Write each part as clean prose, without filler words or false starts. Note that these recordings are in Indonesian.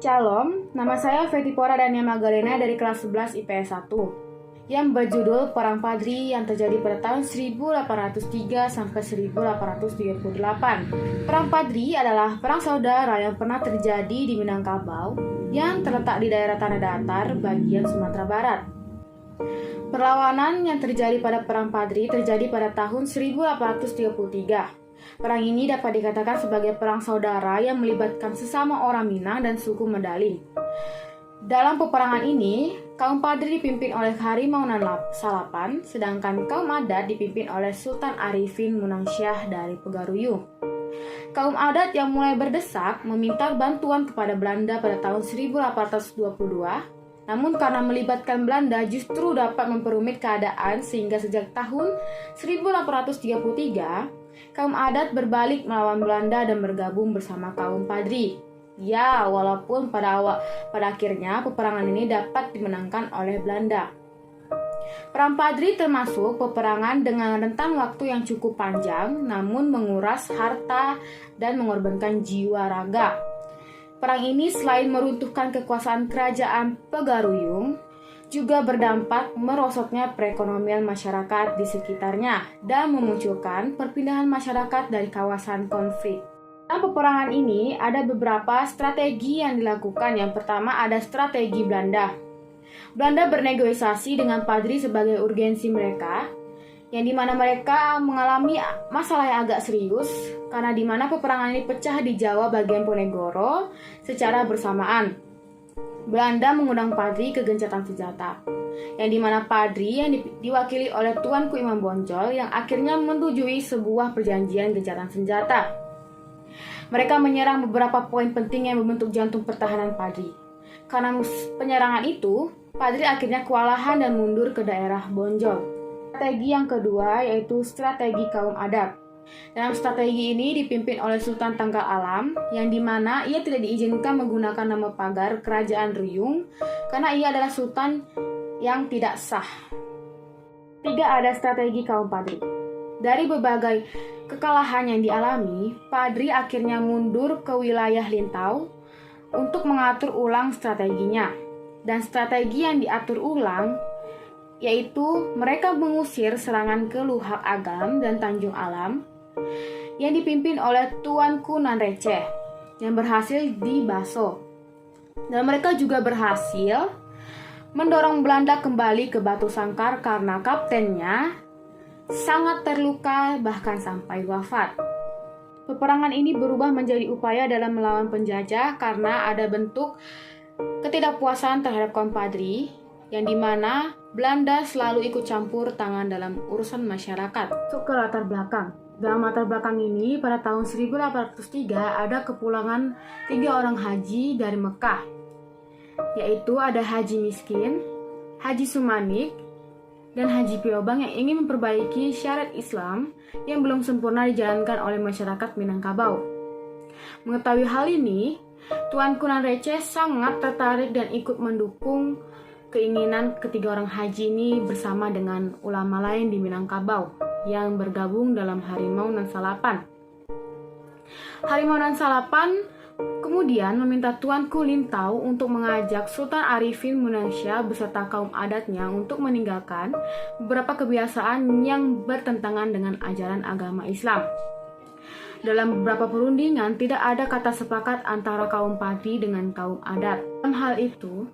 Shalom, nama saya Vetipora Dania Magdalena dari kelas 11 IPS 1 yang berjudul Perang Padri yang terjadi pada tahun 1803 sampai 1838. Perang Padri adalah perang saudara yang pernah terjadi di Minangkabau yang terletak di daerah tanah datar bagian Sumatera Barat. Perlawanan yang terjadi pada Perang Padri terjadi pada tahun 1833. Perang ini dapat dikatakan sebagai perang saudara yang melibatkan sesama orang Minang dan suku Medalin. Dalam peperangan ini, kaum Padri dipimpin oleh Harimau Nan Salapan, sedangkan kaum adat dipimpin oleh Sultan Arifin Munangsyah dari Pegaruyung. Kaum adat yang mulai berdesak meminta bantuan kepada Belanda pada tahun 1822, namun karena melibatkan Belanda justru dapat memperumit keadaan sehingga sejak tahun 1833, kaum adat berbalik melawan Belanda dan bergabung bersama kaum Padri. Ya, walaupun pada akhirnya peperangan ini dapat dimenangkan oleh Belanda. Perang Padri termasuk peperangan dengan rentang waktu yang cukup panjang, namun menguras harta dan mengorbankan jiwa raga. Perang ini selain meruntuhkan kekuasaan kerajaan Pegaruyung, juga berdampak merosotnya perekonomian masyarakat di sekitarnya dan memunculkan perpindahan masyarakat dari kawasan konflik. Dalam peperangan ini ada beberapa strategi yang dilakukan. Yang pertama ada strategi Belanda. Belanda bernegosiasi dengan Padri sebagai urgensi mereka, yang dimana mereka mengalami masalah yang agak serius karena dimana peperangan ini pecah di Jawa bagian Ponegoro secara bersamaan. Belanda mengundang Padri ke gencatan senjata, yang dimana Padri yang diwakili oleh Tuanku Imam Bonjol yang akhirnya menyetujui sebuah perjanjian gencatan senjata. Mereka menyerang beberapa poin penting yang membentuk jantung pertahanan Padri. Karena penyerangan itu, Padri akhirnya kewalahan dan mundur ke daerah Bonjol. Strategi yang kedua yaitu strategi kaum adat. Dalam strategi ini dipimpin oleh Sultan Tanggal Alam, yang dimana ia tidak diizinkan menggunakan nama pagar Kerajaan Ruyung karena ia adalah sultan yang tidak sah. Tiga, ada strategi kaum Padri. Dari berbagai kekalahan yang dialami, Padri akhirnya mundur ke wilayah Lintau untuk mengatur ulang strateginya. Dan strategi yang diatur ulang yaitu mereka mengusir serangan ke Luhak Agam dan Tanjung Alam yang dipimpin oleh Tuanku Nan Receh yang berhasil dibaso. Dan mereka juga berhasil mendorong Belanda kembali ke Batu Sangkar karena kaptennya sangat terluka bahkan sampai wafat. Peperangan ini berubah menjadi upaya dalam melawan penjajah karena ada bentuk ketidakpuasan terhadap kaum Padri yang dimana Belanda selalu ikut campur tangan dalam urusan masyarakat. Masuk ke latar belakang. Dalam latar belakang ini, pada tahun 1803 ada kepulangan 3 orang haji dari Mekah, yaitu ada Haji Miskin, Haji Sumanik, dan Haji Piobang yang ingin memperbaiki syariat Islam yang belum sempurna dijalankan oleh masyarakat Minangkabau. Mengetahui hal ini, Tuanku Nan Receh sangat tertarik dan ikut mendukung keinginan ketiga orang haji ini bersama dengan ulama lain di Minangkabau yang bergabung dalam Harimau Nan Salapan. Harimau Nan Salapan kemudian meminta Tuanku Lintau untuk mengajak Sultan Arifin Munangsyah beserta kaum adatnya untuk meninggalkan beberapa kebiasaan yang bertentangan dengan ajaran agama Islam. Dalam beberapa perundingan tidak ada kata sepakat antara kaum Padri dengan kaum adat. Dalam hal itu,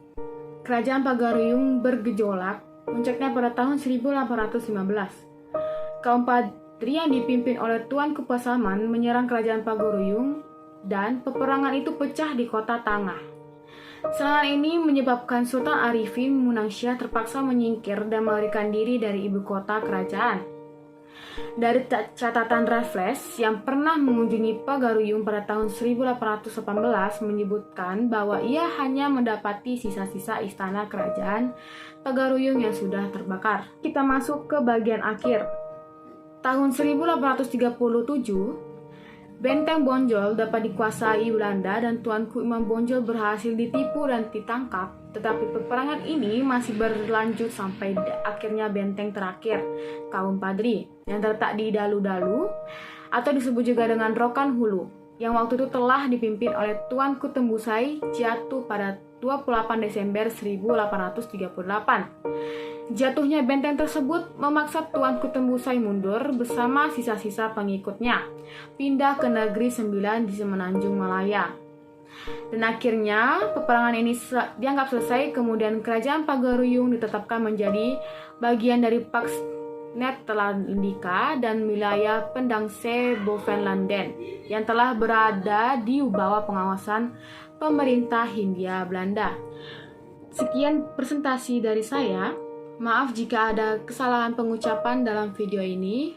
Kerajaan Pegaruyung bergejolak, puncaknya pada tahun 1815. Kaum Padri yang dipimpin oleh Tuanku Pasaman menyerang Kerajaan Pegaruyung dan peperangan itu pecah di kota Tangah. Serangan ini menyebabkan Sultan Arifin Munangsyah terpaksa menyingkir dan melarikan diri dari ibu kota kerajaan. Dari catatan Raffles yang pernah mengunjungi Pegaruyung pada tahun 1818 menyebutkan bahwa ia hanya mendapati sisa-sisa istana kerajaan Pegaruyung yang sudah terbakar. Kita masuk ke bagian akhir. Tahun 1837, Benteng Bonjol dapat dikuasai Belanda dan Tuanku Imam Bonjol berhasil ditipu dan ditangkap. Tetapi peperangan ini masih berlanjut sampai akhirnya benteng terakhir kaum Padri yang terletak di Dalu-Dalu atau disebut juga dengan Rokan Hulu. yang waktu itu telah dipimpin oleh Tuan Kutembusai jatuh pada 28 Desember 1838. Jatuhnya benteng tersebut memaksa Tuan Kutembusai mundur bersama sisa-sisa pengikutnya, pindah ke Negeri Sembilan di Semenanjung Malaya. Dan akhirnya peperangan ini dianggap selesai, kemudian Kerajaan Pagaruyung ditetapkan menjadi bagian dari Pax Netlandika dan wilayah Pendangse Bovenlanden yang telah berada di bawah pengawasan pemerintah Hindia Belanda. Sekian presentasi dari saya. Maaf jika ada kesalahan pengucapan dalam video ini.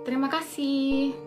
Terima kasih.